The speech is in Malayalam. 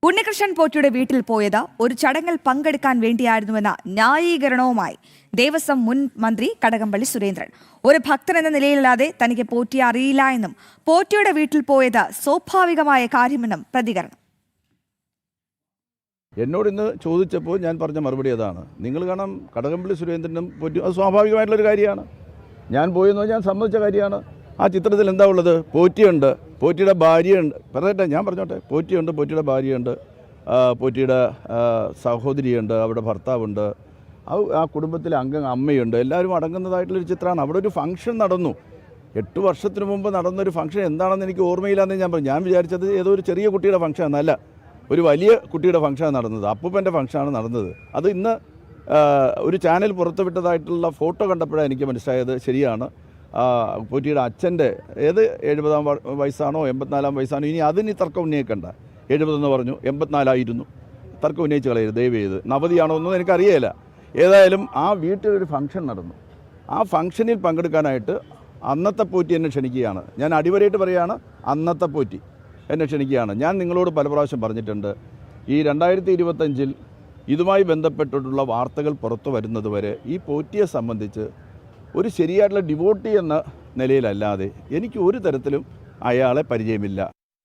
ഉണ്ണികൃഷ്ണൻ പോറ്റിയുടെ വീട്ടിൽ പോയത് ഒരു ചടങ്ങിൽ പങ്കെടുക്കാൻ വേണ്ടിയായിരുന്നുവെന്ന ന്യായീകരണവുമായി ദേവസ്വം മുൻ മന്ത്രി കടകംപള്ളി സുരേന്ദ്രൻ. ഒരു ഭക്തൻ എന്ന നിലയിലല്ലാതെ തനിക്ക് പോറ്റിയെ അറിയില്ല എന്നും പോറ്റിയുടെ വീട്ടിൽ പോയത് സ്വാഭാവികമായ കാര്യമെന്നും പ്രതികരണം. എന്നോട് ഇന്ന് ചോദിച്ചപ്പോൾ ഞാൻ പറഞ്ഞ മറുപടി അതാണ്. നിങ്ങൾ കാണാം, കടകംപള്ളി സുരേന്ദ്രനും പോറ്റി അത് സ്വാഭാവികമായിട്ടുള്ളൊരു കാര്യമാണ്. ഞാൻ പോയെന്ന് ഞാൻ സമ്മതിച്ച കാര്യമാണ്. ആ ചിത്രത്തിൽ എന്താ ഉള്ളത്? പോറ്റിയുണ്ട്, പോറ്റിയുടെ ഭാര്യയുണ്ട്. പറയട്ടെ, ഞാൻ പറഞ്ഞോട്ടെ. പോറ്റിയുണ്ട്, പോറ്റിയുടെ ഭാര്യയുണ്ട്, പോറ്റിയുടെ സഹോദരിയുണ്ട്, അവിടെ ഭർത്താവുണ്ട്, ആ കുടുംബത്തിലെ അമ്മയുണ്ട്, എല്ലാവരും അടങ്ങുന്നതായിട്ടുള്ളൊരു ചിത്രമാണ്. അവിടെ ഒരു ഫംഗ്ഷൻ നടന്നു. 8 വർഷത്തിന് മുമ്പ് നടന്നൊരു ഫംഗ്ഷൻ എന്താണെന്ന് എനിക്ക് ഓർമ്മയില്ലാന്ന് ഞാൻ പറഞ്ഞു. ഞാൻ വിചാരിച്ചത് ഏതോ ഒരു ചെറിയ കുട്ടിയുടെ ഫംഗ്ഷൻ എന്നല്ല, ഒരു വലിയ കുട്ടിയുടെ ഫംഗ്ഷനാണ് നടന്നത്. അപ്പൂപ്പൻ്റെ ഫംഗ്ഷനാണ് നടന്നത്. അത് ഇന്ന് ഒരു ചാനൽ പുറത്തുവിട്ടതായിട്ടുള്ള ഫോട്ടോ കണ്ടപ്പോഴാണ് എനിക്ക് മനസ്സിലായത് ശരിയാണ്. പോറ്റിയുടെ അച്ഛൻ്റെ 70-ാം വയസ്സാണോ 84-ാം വയസ്സാണോ, ഇനി അതിന് തർക്കം ഉന്നയിക്കണ്ട. 70 എന്ന് പറഞ്ഞു, 84 തർക്കം ഉന്നയിച്ച് കളയരുത് ദയവ് ചെയ്ത്. നവതിയാണോ എന്നൊന്നും എനിക്കറിയില്ല. ഏതായാലും ആ വീട്ടിലൊരു ഫംഗ്ഷൻ നടന്നു. ആ ഫംഗ്ഷനിൽ പങ്കെടുക്കാനായിട്ട് അന്നത്തെ പോറ്റി എന്നെ ക്ഷണിക്കുകയാണ്. ഞാൻ അടിവരയിട്ട് പറയുകയാണ്, അന്നത്തെ പോറ്റി എന്നെ ക്ഷണിക്കുകയാണ്. ഞാൻ നിങ്ങളോട് പല പ്രാവശ്യം പറഞ്ഞിട്ടുണ്ട്, ഈ 2025 ഇതുമായി ബന്ധപ്പെട്ടിട്ടുള്ള വാർത്തകൾ പുറത്തു വരുന്നത് വരെ ഈ പോറ്റിയെ സംബന്ധിച്ച് ഒരു ശരിയായിട്ടുള്ള ഡിവോട്ടി എന്ന നിലയിലല്ലാതെ എനിക്ക് ഒരു തരത്തിലും അയാളെ പരിചയമില്ല.